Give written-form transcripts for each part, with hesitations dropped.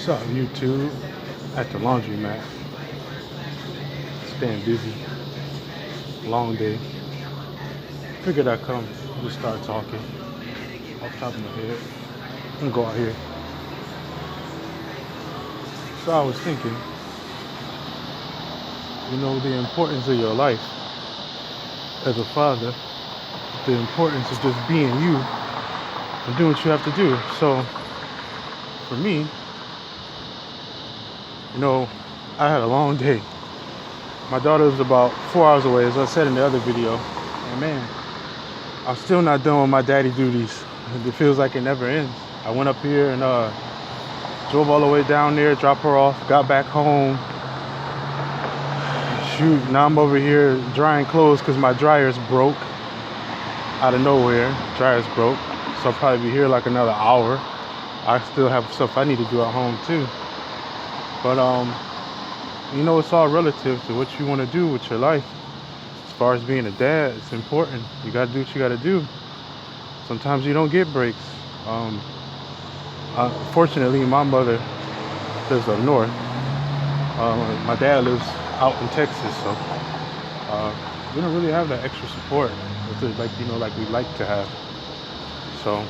What's up, YouTube? At the laundromat. Staying busy. Long day. Figured I'd come just start talking off the top of my head. I'm gonna go out here. So I was thinking, the importance of your life as a father, the importance of just being you and doing what you have to do. So for me, I had a long day. My daughter was about 4 hours away, as I said in the other video. And man, I'm still not done with my daddy duties. It feels like it never ends. I went up here and drove all the way down there, dropped her off, got back home. Shoot, now I'm over here drying clothes because my dryer's broke. Out of nowhere, dryer's broke. So I'll probably be here like another hour. I still have stuff I need to do at home too. But it's all relative to what you want to do with your life. As far as being a dad, it's important. You got to do what you got to do. Sometimes you don't get breaks. Fortunately, my mother lives up north. My dad lives out in Texas, so we don't really have that extra support like we'd like to have. So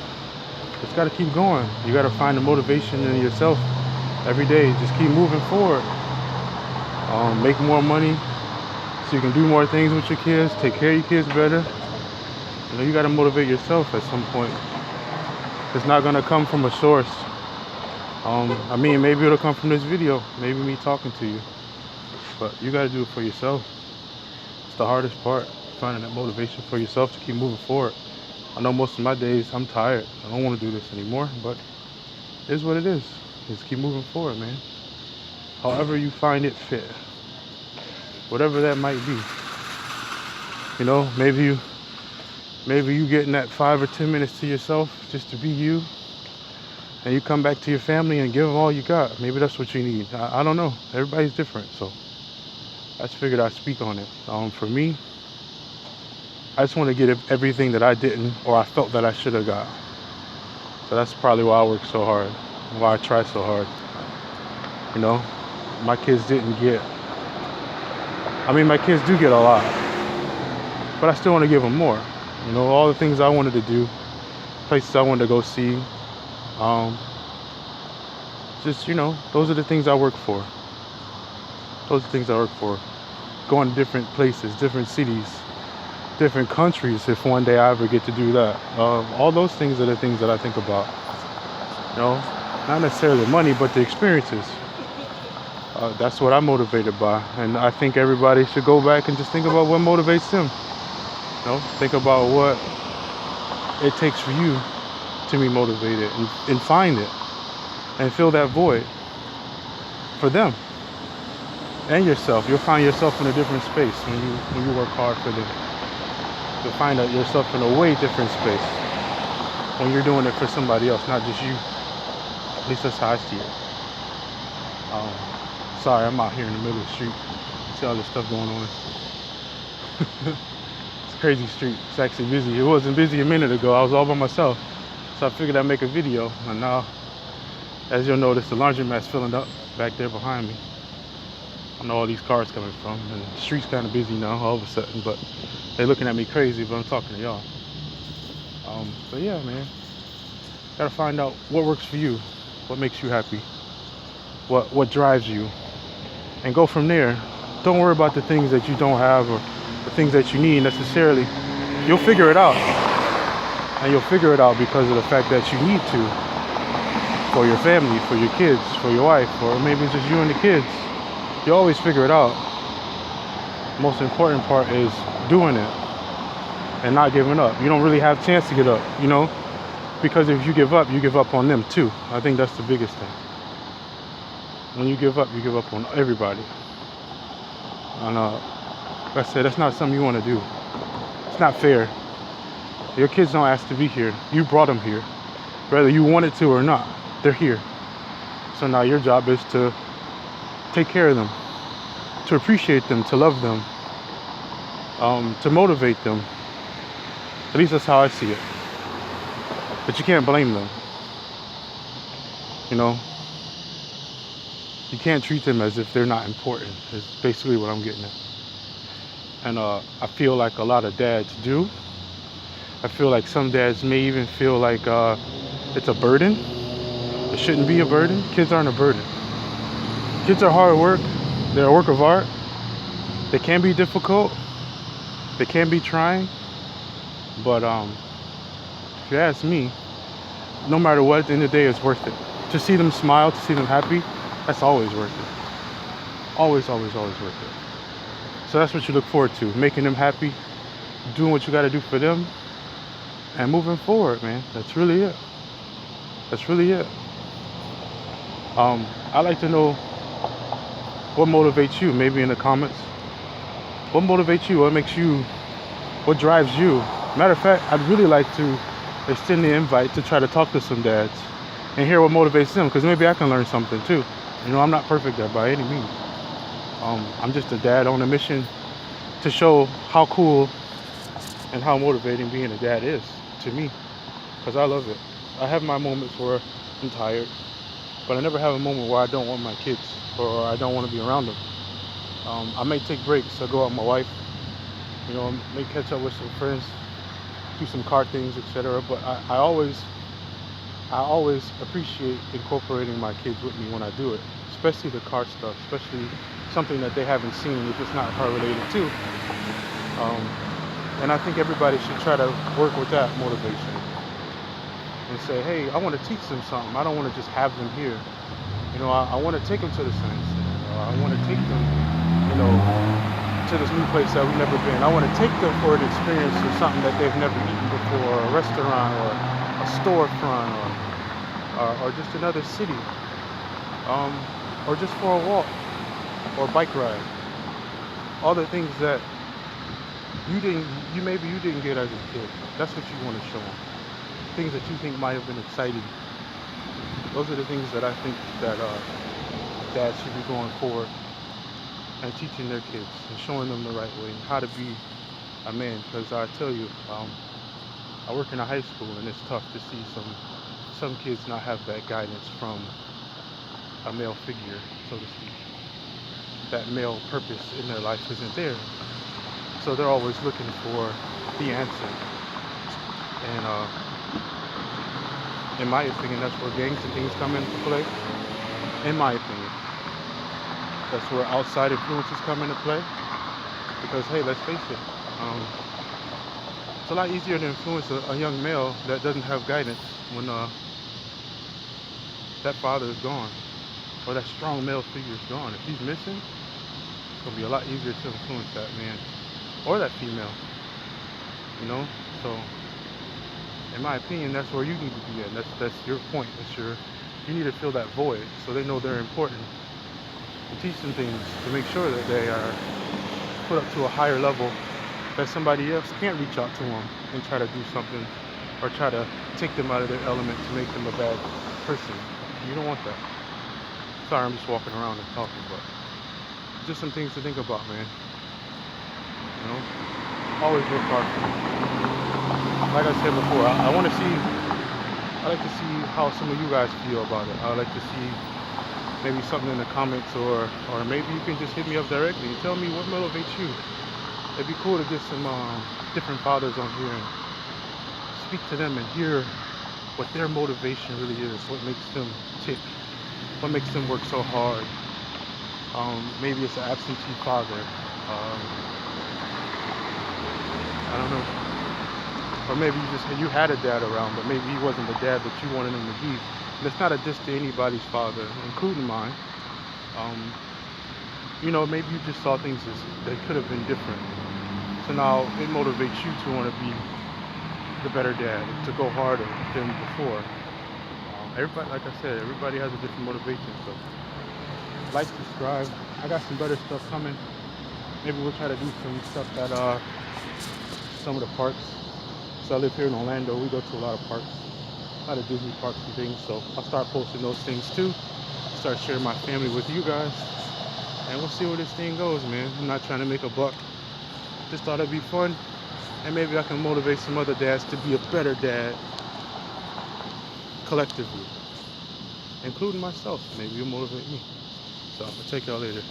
just got to keep going. You got to find the motivation in yourself every day. Just keep moving forward. Make more money so you can do more things with your kids, take care of your kids better. You got to motivate yourself at some point. It's not going to come from a source. Maybe it'll come from this video, maybe me talking to you, but you got to do it for yourself. It's the hardest part, finding that motivation for yourself to keep moving forward. I know most of my days I'm tired. I don't want to do this anymore, but it is what it is. Just keep moving forward, man. However you find it fit, whatever that might be. Maybe you getting that 5 or 10 minutes to yourself just to be you, and you come back to your family and give them all you got. Maybe that's what you need. I don't know. Everybody's different, so I just figured I'd speak on it. For me, I just want to get everything that I didn't or I felt that I should have got. So that's probably why I work so hard, why I try so hard. My kids didn't get, my kids do get a lot, but I still want to give them more. All the things I wanted to do, places I wanted to go see. Those are the things I work for. Those are the things I work for. Going to different places, different cities, different countries, if one day I ever get to do that. All those things are the things that I think about. Not necessarily the money, but the experiences. That's what I'm motivated by. And I think everybody should go back and just think about what motivates them. Think about what it takes for you to be motivated and find it and fill that void for them and yourself. You'll find yourself in a different space when you work hard for them. You'll find out yourself in a way different space when you're doing it for somebody else, not just you. At least that's how I see it. Sorry, I'm out here in the middle of the street. See all this stuff going on. It's a crazy street. It's actually busy. It wasn't busy a minute ago. I was all by myself. So I figured I'd make a video. And now, as you'll notice, the laundromat's filling up back there behind me. I know all these cars coming from. And the street's kind of busy now all of a sudden. But they're looking at me crazy, but I'm talking to y'all. But yeah, man. Gotta find out what works for you. What makes you happy. What drives you. And go from there. Don't worry about the things that you don't have or the things that you need necessarily. You'll figure it out. And you'll figure it out because of the fact that you need to. For your family, for your kids, for your wife, or maybe it's just you and the kids. You always figure it out. Most important part is doing it and not giving up. You don't really have a chance to get up, because if you give up on them too. I think that's the biggest thing. When you give up on everybody. And like I said, that's not something you want to do. It's not fair. Your kids don't ask to be here. You brought them here. Whether you wanted to or not, they're here. So now your job is to take care of them, to appreciate them, to love them, to motivate them. At least that's how I see it. But you can't blame them. You can't treat them as if they're not important, is basically what I'm getting at. And I feel like a lot of dads do. I feel like some dads may even feel like it's a burden. It shouldn't be a burden. Kids aren't a burden. Kids are hard work. They're a work of art. They can be difficult. They can be trying. But if you ask me, no matter what, at the end of the day, it's worth it. To see them smile, to see them happy, that's always worth it. Always, always, always worth it. So that's what you look forward to. Making them happy, doing what you got to do for them, and moving forward, man. That's really it. That's really it. I'd like to know what motivates you, maybe in the comments. What motivates you? What makes you, what drives you? Matter of fact, I'd really like to extend the invite to try to talk to some dads and hear what motivates them, because maybe I can learn something too. You know, I'm not perfect there by any means. I'm just a dad on a mission to show how cool and how motivating being a dad is to me, because I love it. I have my moments where I'm tired, but I never have a moment where I don't want my kids or I don't want to be around them. I may take breaks. I go out with my wife, you know, may catch up with some friends, do some car things, etc. But I always appreciate incorporating my kids with me when I do it, especially the car stuff, especially something that they haven't seen if it's not car related too. And I think everybody should try to work with that motivation and say, hey, I want to teach them something. I don't want to just have them here. You know, I want to take them to the science center. I want to take them, you know, to this new place that we've never been. I want to take them for an experience or something that they've never eaten before, a restaurant or a storefront or just another city, or just for a walk or bike ride. All the things that you didn't get as a kid. That's what you want to show them. Things that you think might have been exciting. Those are the things that I think that dads should be going forward and teaching their kids and showing them the right way, how to be a man. Because I tell you, I work in a high school and it's tough to see some kids not have that guidance from a male figure, so to speak. That male purpose in their life isn't there. So they're always looking for the answer. And in my opinion, that's where gangs and things come into play. In my opinion, that's where outside influences come into play. Because hey, let's face it, it's a lot easier to influence a young male that doesn't have guidance when that father is gone or that strong male figure is gone. If he's missing, it's gonna be a lot easier to influence that man or that female. You know, so. In my opinion, that's where you need to be at. That's your point. You need to fill that void so they know they're important. And teach them things to make sure that they are put up to a higher level that somebody else can't reach out to them and try to do something or try to take them out of their element to make them a bad person. You don't want that. Sorry, I'm just walking around and talking, but just some things to think about, man. You know, always work hard for it. Like I said before, I want to see, I like to see how some of you guys feel about it. I would like to see maybe something in the comments or maybe you can just hit me up directly and tell me what motivates you. It'd be cool to get some different fathers on here and speak to them and hear what their motivation really is, what makes them tick, what makes them work so hard. Maybe it's an absentee father. I don't know. Or maybe you had a dad around, but maybe he wasn't the dad that you wanted him to be. And it's not a diss to anybody's father, including mine. You know, maybe you just saw things as they could have been different. So now it motivates you to want to be the better dad, to go harder than before. Everybody, like I said, everybody has a different motivation. So like, subscribe. I got some better stuff coming. Maybe we'll try to do some stuff at some of the parks. So I live here in Orlando. We go to a lot of parks, a lot of Disney parks and things. So I'll start posting those things too. Start sharing my family with you guys. And we'll see where this thing goes, man. I'm not trying to make a buck. Just thought it'd be fun. And maybe I can motivate some other dads to be a better dad collectively. Including myself. Maybe you'll motivate me. So I'll check y'all later.